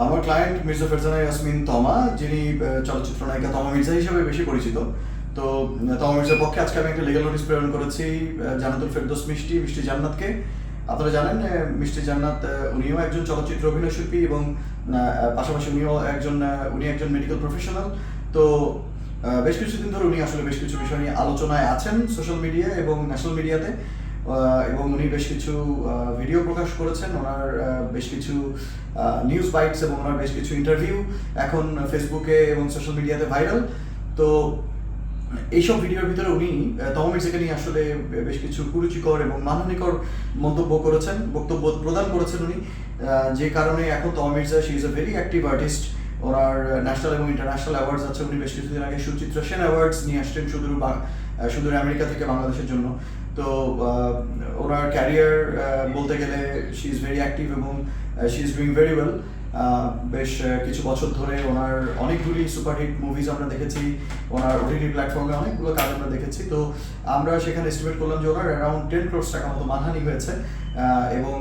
আমার ক্লায়েন্ট মির্জা ফারজানা ইয়াসমিন তমা, যিনি চলচ্চিত্র নায়িকা তমা মির্জা হিসেবে বেশি পরিচিত। তো তমা মির্জার পক্ষে আজকে আমি একটা লিগ্যাল নোটিশ প্রেরণ করেছি জান্নাতুল ফেরদৌস মিষ্টি জান্নাতকে। আপনারা জানেন মিষ্টি জান্নাত উনিও একজন চলচ্চিত্র অভিনয় শিল্পী এবং পাশাপাশি উনি একজন মেডিকেল প্রফেশনাল। তো বেশ কিছুদিন ধরে উনি আসলে বেশ কিছু বিষয় নিয়ে আলোচনায় আছেন সোশ্যাল মিডিয়া এবং ন্যাশনাল মিডিয়াতে, এবং উনি বেশ কিছু ভিডিও প্রকাশ করেছেন। ওনার বেশ কিছু নিউজ বাইটস এবং ওনার বেশ কিছু ইন্টারভিউ এখন ফেসবুকে এবং সোশ্যাল মিডিয়াতে ভাইরাল। তো এইসব ভিডিওর ভিতরে উনি তমা মির্জাকে নিয়ে আসলে বেশ কিছু কুরুচিকর এবং মানহানিকর বক্তব্য প্রদান করেছেন উনি, যে কারণে এখন তমা Mirza she is a very active artist. Owner national এবং ইন্টারন্যাশনাল অ্যাওয়ার্ডস আছে। উনি বেশ কিছুদিন আগে সুচিত্রা সেন অ্যাওয়ার্ডস নিয়ে আসছেন সুদূর আমেরিকা থেকে বাংলাদেশের জন্য। তো ওনার ক্যারিয়ার বলতে গেলে শি ইজ ভেরি অ্যাক্টিভ এবং she is doing very well. বেশ কিছু বছর ধরে ওনার অনেকগুলি সুপারহিট মুভিজ আমরা দেখেছি, ওনার ওটিটি প্ল্যাটফর্মে অনেকগুলো কাজ আমরা দেখেছি। তো আমরা সেখানে এস্টিমেট করলাম যে ওনার অ্যারাউন্ড 10 crore টাকা মতো মানহানি হয়েছে, এবং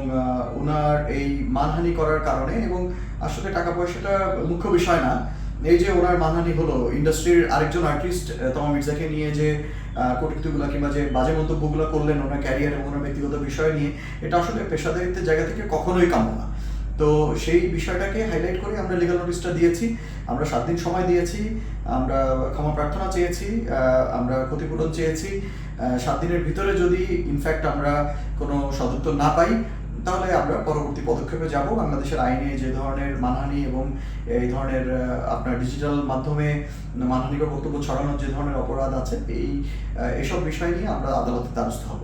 ওনার এই মানহানি করার কারণে, এবং আসলে টাকা পয়সাটা মুখ্য বিষয় না, এই যে ওনার মানহানি হলো, ইন্ডাস্ট্রির আরেকজন আর্টিস্ট তমা মির্জাকে নিয়ে যে কটূক্তিগুলো কিংবা যে বাজে মন্তব্যগুলো করলেন ওনার ক্যারিয়ার এবং ওনার ব্যক্তিগত বিষয় নিয়ে, এটা আসলে পেশাদারিত্বের জায়গা থেকে কখনোই কাম্য না। তো সেই বিষয়টাকে হাইলাইট করে আমরা লিগ্যাল নোটিশটা দিয়েছি। আমরা 7 দিন সময় দিয়েছি, আমরা ক্ষমা প্রার্থনা চেয়েছি, আমরা ক্ষতিপূরণ চেয়েছি। 7 দিনের ভিতরে যদি ইনফ্যাক্ট আমরা কোনো সদুত্তর না পাই, তাহলে আমরা পরবর্তী পদক্ষেপে যাব। বাংলাদেশের আইনে যে ধরনের মানহানি এবং এই ধরনের আপনার ডিজিটাল মাধ্যমে মানহানিকর বক্তব্য ছড়ানোর যে ধরনের অপরাধ আছে, এইসব বিষয় নিয়ে আমরা আদালতে দ্বারস্থ হব।